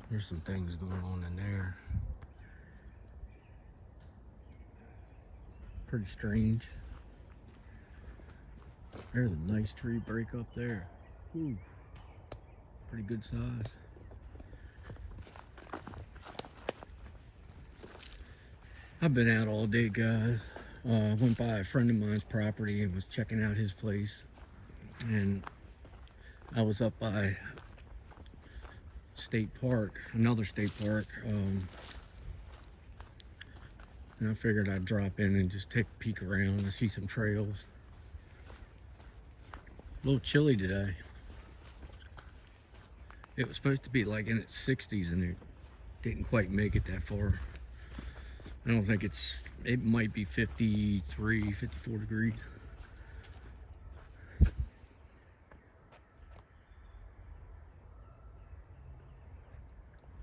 There's some things going on in there. Pretty strange. There's a nice tree break up there. Ooh, pretty good size. I've been out all day, guys. I went by a friend of mine's property and was checking out his place. And I was up by state park, another state park. And I figured I'd drop in and just take a peek around and see some trails. A little chilly today. It was supposed to be like in its 60s and it didn't quite make it that far. I don't think it might be 53, 54 degrees.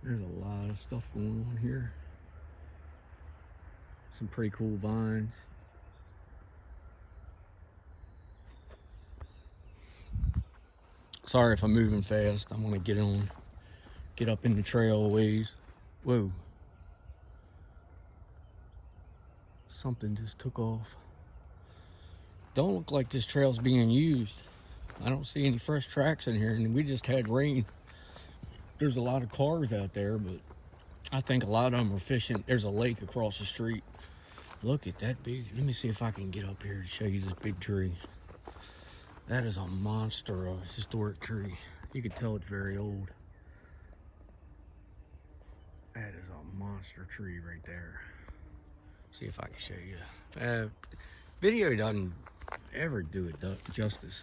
There's a lot of stuff going on here. Some pretty cool vines. Sorry if I'm moving fast. I'm gonna get up in the trail a ways. Whoa. Something just took off. Don't look like this trail's being used. I don't see any fresh tracks in here, and we just had rain. There's a lot of cars out there, but I think a lot of them are fishing. There's a lake across the street. Look at that big, let me see if I can get up here to show you this big tree. That is a monster of a historic tree. You can tell it's very old. That is a monster tree right there. See if I can show you. Video doesn't ever do it justice.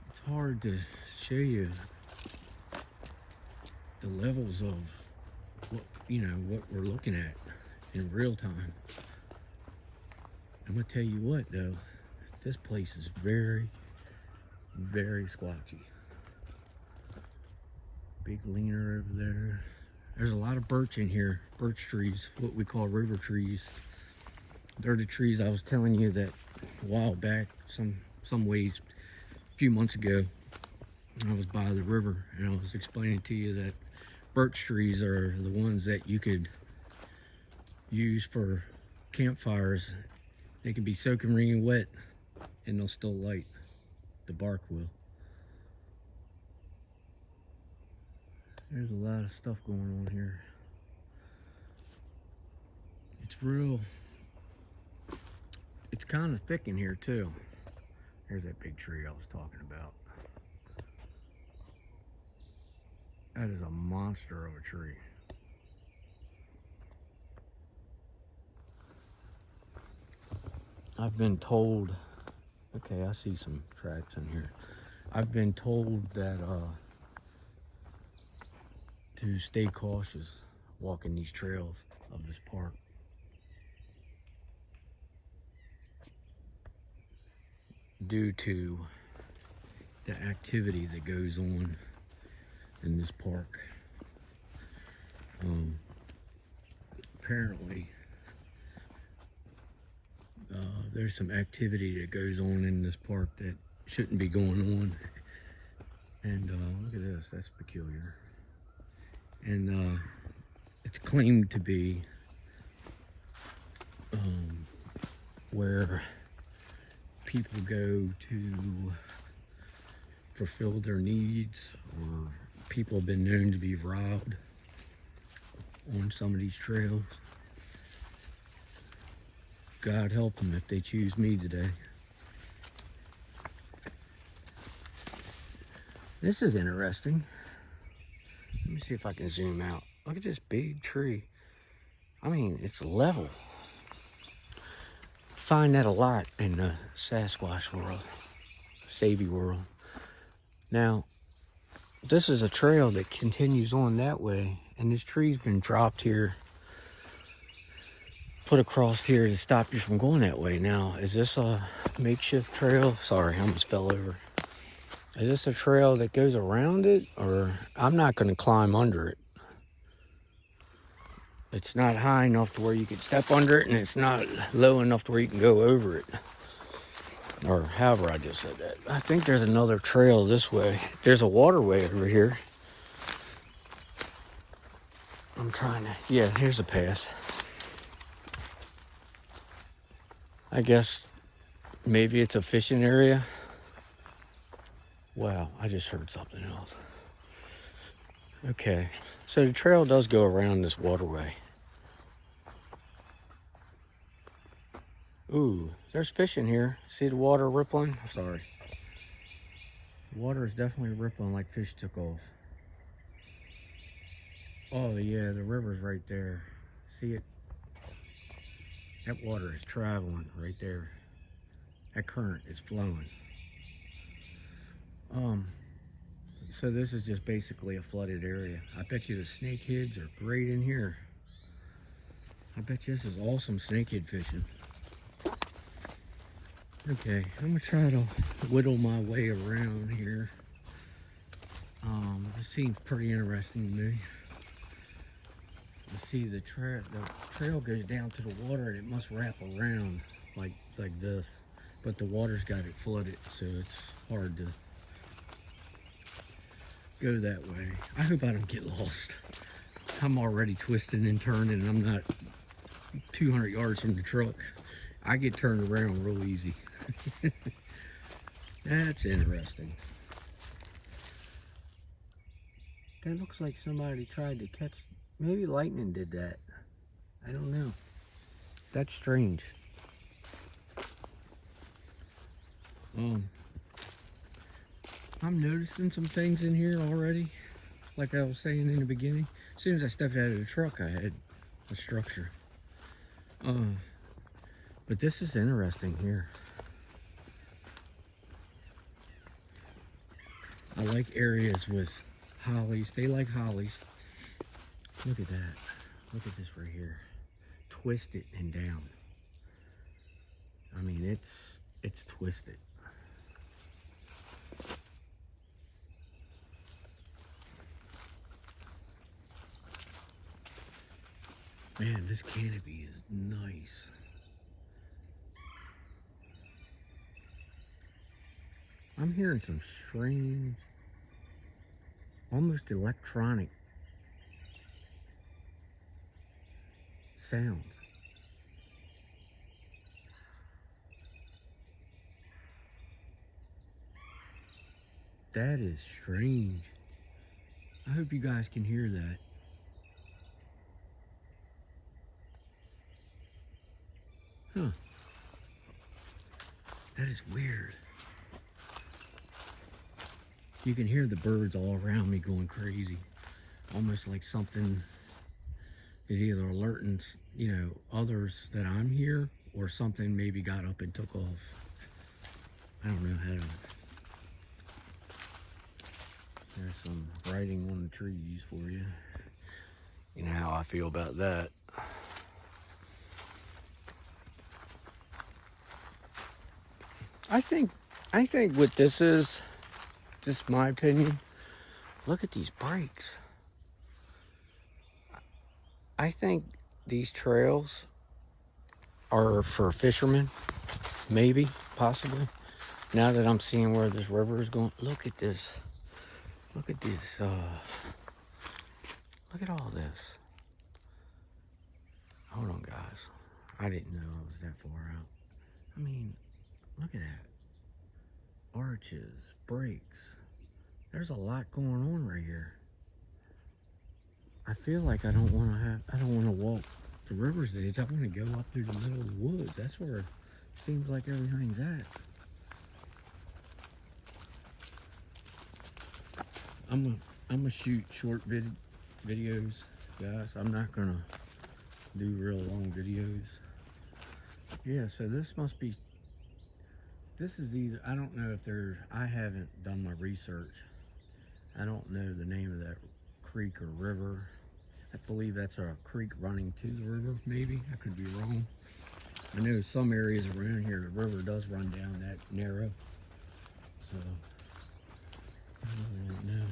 It's hard to show you the levels of what we're looking at in real time. I'm gonna tell you what though, this place is very, very squatchy. Big leaner over there. There's a lot of birch in here, birch trees, what we call river trees. They're the trees I was telling you that a while back, some ways, a few months ago, I was by the river and I was explaining to you that birch trees are the ones that you could use for campfires. They can be soaking rain wet and they'll still light. The bark will. There's a lot of stuff going on here. It's kind of thick in here too. There's that big tree I was talking about. That is a monster of a tree. I've been told, okay, I see some tracks in here. I've been told that to stay cautious walking these trails of this park. Due to the activity that goes on in this park. Apparently, there's some activity that goes on in this park that shouldn't be going on. And look at this, that's peculiar. And it's claimed to be where people go to fulfill their needs, or people have been known to be robbed on some of these trails. God help them if they choose me today. This is interesting. Let me see if I can zoom out. Look at this big tree. I mean, it's level. Find that a lot in the Sasquatch world, Savvy world. Now, this is a trail that continues on that way, and this tree's been dropped here, put across here to stop you from going that way. Now, is this a makeshift trail? Sorry, I almost fell over. Is this a trail that goes around it, or I'm not going to climb under it? It's not high enough to where you can step under it, and it's not low enough to where you can go over it. Or however I just said that. I think there's another trail this way. There's a waterway over here. I'm trying to, yeah, here's a path. I guess maybe it's a fishing area. Wow, I just heard something else. Okay, so the trail does go around this waterway. Ooh, there's fish in here. See the water rippling? Sorry. The water is definitely rippling like fish took off. Oh yeah, the river's right there. See it? That water is traveling right there. That current is flowing. So this is just basically a flooded area. I bet you the snakeheads are great in here. I bet you this is awesome snakehead fishing. Okay, I'm gonna try to whittle my way around here. This seems pretty interesting to me. You see the trail goes down to the water and it must wrap around like this. But the water's got it flooded, so it's hard to go that way. I hope I don't get lost. I'm already twisting and turning and I'm not 200 yards from the truck. I get turned around real easy. That's interesting. That looks like somebody tried to catch, maybe lightning did that. I don't know. That's strange. I'm noticing some things in here already. Like I was saying in the beginning. As soon as I stepped out of the truck, I had a structure. But this is interesting here. I like areas with hollies. They like hollies. Look at that. Look at this right here. Twisted and down. I mean, it's twisted. Man, this canopy is nice. I'm hearing some strange, almost electronic sounds. That is strange. I hope you guys can hear that. Huh. That is weird. You can hear the birds all around me going crazy. Almost like something is either alerting, you know, others that I'm here, or something maybe got up and took off. I don't know how to. There's some writing on the trees for you. You know how I feel about that. I think what this is, just my opinion, look at these brakes. I think these trails are for fishermen, maybe, possibly. Now that I'm seeing where this river is going, look at this. Look at this, look at all this. Hold on, guys. I didn't know I was that far out. I mean, look at that. Arches, brakes. There's a lot going on right here. I feel like I don't want to walk the river's edge. I want to go up through the middle of the woods. That's where it seems like everything's at. I'm gonna shoot short videos, guys. I'm not gonna do real long videos. Yeah, so this is either, I don't know if there's, I haven't done my research. I don't know the name of that creek or river. I believe that's a creek running to the river, maybe. I could be wrong. I know some areas around here, the river does run down that narrow. So, I really don't know.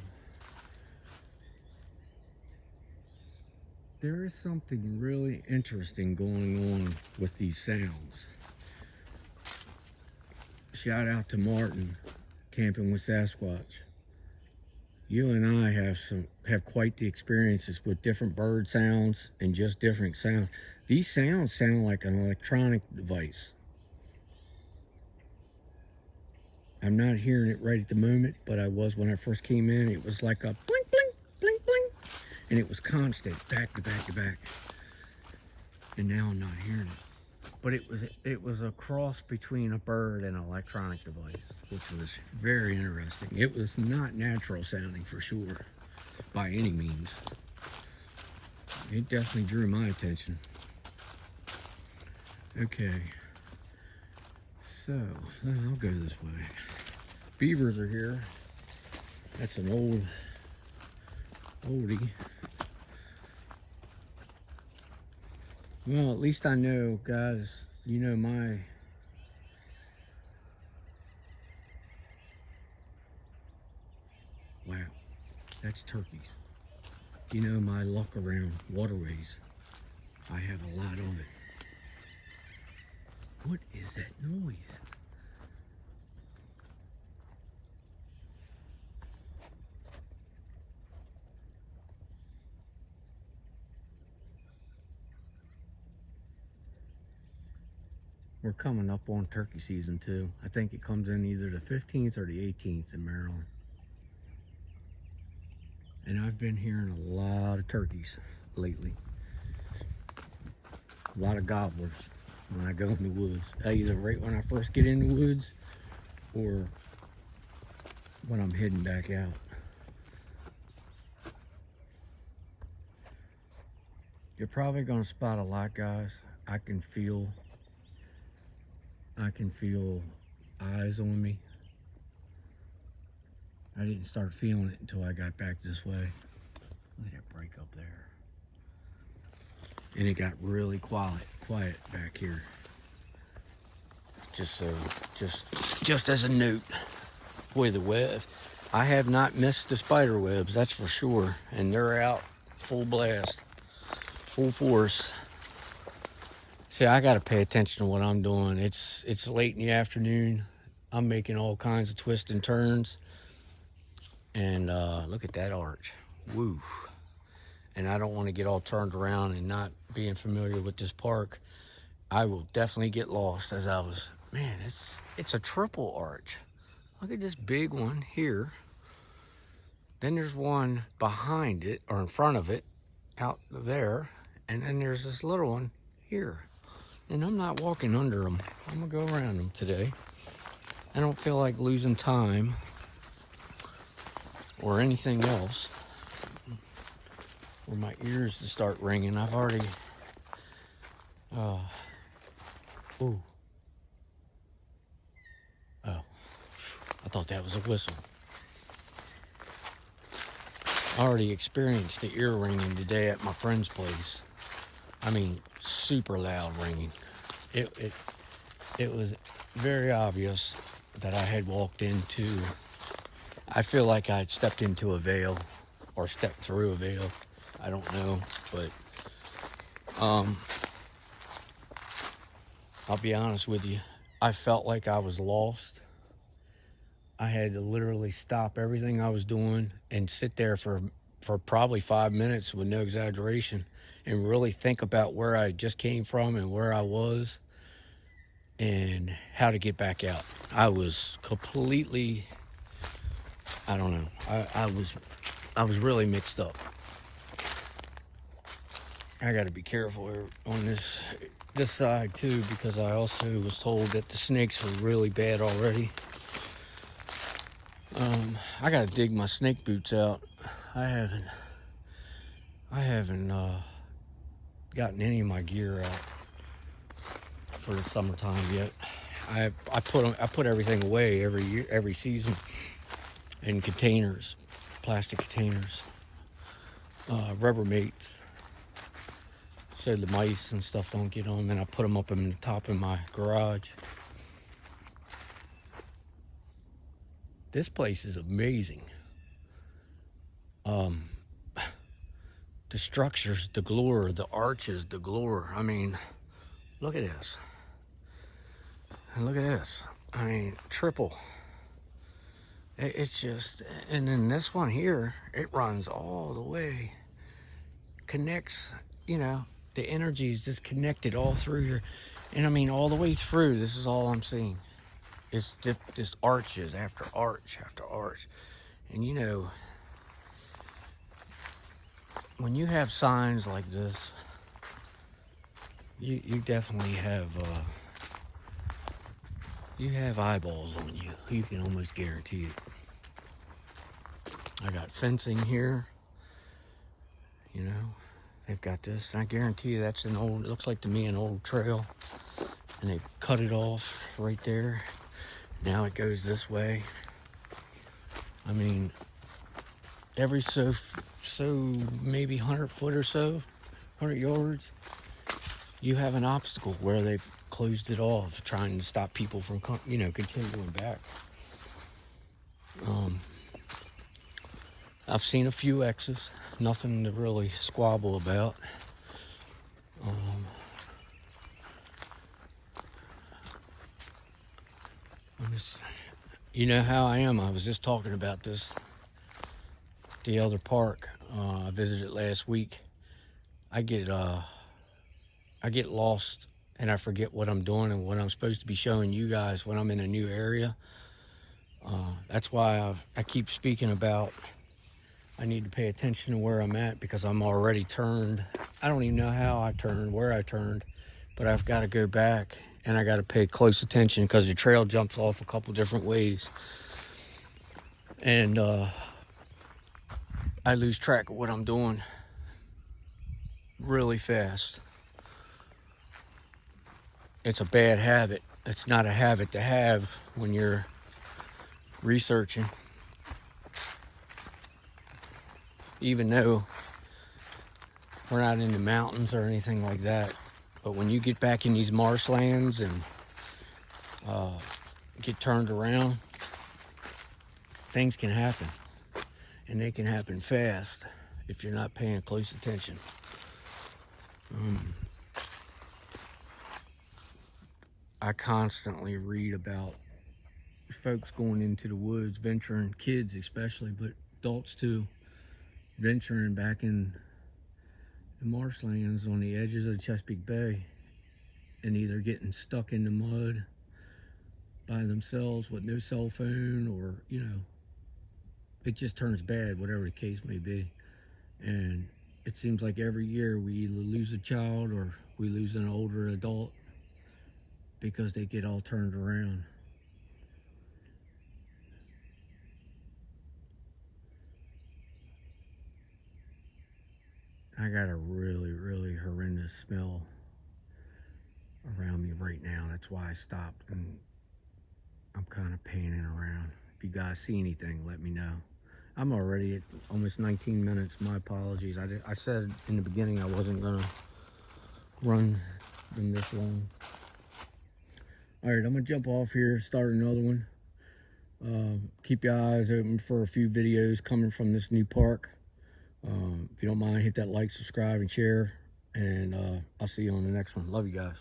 There is something really interesting going on with these sounds. Shout out to Martin, Camping with Sasquatch. You and I have quite the experiences with different bird sounds and just different sounds. These sounds sound like an electronic device. I'm not hearing it right at the moment, but I was when I first came in. It was like a blink, blink, blink, blink, and it was constant, back to back to back. And now I'm not hearing it. But it was a cross between a bird and an electronic device, which was very interesting. It was not natural sounding for sure, by any means. It definitely drew my attention. Okay, so I'll go this way. Beavers are here. That's an oldie. Well, at least I know, guys, you know wow, that's turkeys. You know my luck around waterways. I have a lot of it. What is that noise? We're coming up on turkey season too. I think it comes in either the 15th or the 18th in Maryland. And I've been hearing a lot of turkeys lately. A lot of gobblers when I go in the woods. Either right when I first get in the woods or when I'm heading back out. You're probably gonna spot a lot, guys. I can feel eyes on me. I didn't start feeling it until I got back this way. Look at that break up there. And it got really quiet back here. Just as a note. Boy, the web. I have not missed the spider webs, that's for sure. And they're out full blast, full force. See, I gotta pay attention to what I'm doing. It's late in the afternoon. I'm making all kinds of twists and turns. And look at that arch. Woo. And I don't want to get all turned around and not being familiar with this park. I will definitely get lost as I was. Man, it's a triple arch. Look at this big one here. Then there's one behind it, or in front of it, out there. And then there's this little one here. And I'm not walking under them. I'm gonna go around them today. I don't feel like losing time or anything else. For my ears to start ringing. I've already, ooh. Oh, I thought that was a whistle. I already experienced the ear ringing today at my friend's place. I mean, super loud ringing. It was very obvious that I had walked into, I feel like I'd stepped into a veil or stepped through a veil. I don't know, but I'll be honest with you. I felt like I was lost. I had to literally stop everything I was doing and sit there for probably 5 minutes with no exaggeration and really think about where I just came from and where I was and how to get back out. I was completely, I don't know. I was really mixed up. I got to be careful on this side too, because I also was told that the snakes were really bad already. I got to dig my snake boots out. I haven't gotten any of my gear out for the summertime yet. I put everything away every season in containers, plastic containers, Rubbermaits, so the mice and stuff don't get on them, and I put them up in the top of my garage. This place is amazing. The structures, the galore, the arches, the galore. I mean, look at this. And look at this. I mean, triple. It's just, and then this one here, it runs all the way, connects, you know, the energy is just connected all through here. And I mean, all the way through, this is all I'm seeing. It's just arches after arch after arch. And you know, when you have signs like this, you definitely have, you have eyeballs on you. You can almost guarantee it. I got fencing here, you know, they've got this. I guarantee you that's an old, it looks like to me an old trail. And they cut it off right there. Now it goes this way. I mean, every so maybe 100 foot or so, 100 yards, you have an obstacle where they've closed it off, trying to stop people from, you know, continuing back. I've seen a few X's, nothing to really squabble about. You know how I am. I was just talking about this, the other park I visited last week. I get lost and I forget what I'm doing and what I'm supposed to be showing you guys when I'm in a new area. That's why I keep speaking about I need to pay attention to where I'm at, because I'm already turned. I don't even know how I turned, where I turned, but I've got to go back and I got to pay close attention because the trail jumps off a couple different ways. And I lose track of what I'm doing really fast. It's a bad habit. It's not a habit to have when you're researching. Even though we're not in the mountains or anything like that. But when you get back in these marshlands and get turned around, things can happen. And they can happen fast if you're not paying close attention. I constantly read about folks going into the woods, venturing, kids especially, but adults too, venturing back in the marshlands on the edges of the Chesapeake Bay and either getting stuck in the mud by themselves with no cell phone, or, you know, it just turns bad, whatever the case may be. And it seems like every year we either lose a child or we lose an older adult because they get all turned around. I got a really, really horrendous smell around me right now. That's why I stopped, and I'm kind of panning around. If you guys see anything, let me know. I'm already at almost 19 minutes. My apologies. I said in the beginning I wasn't gonna run them this long. All right, I'm gonna jump off here, start another one. Keep your eyes open for a few videos coming from this new park. If you don't mind, hit that like, subscribe, and share, and I'll see you on the next one. Love you guys.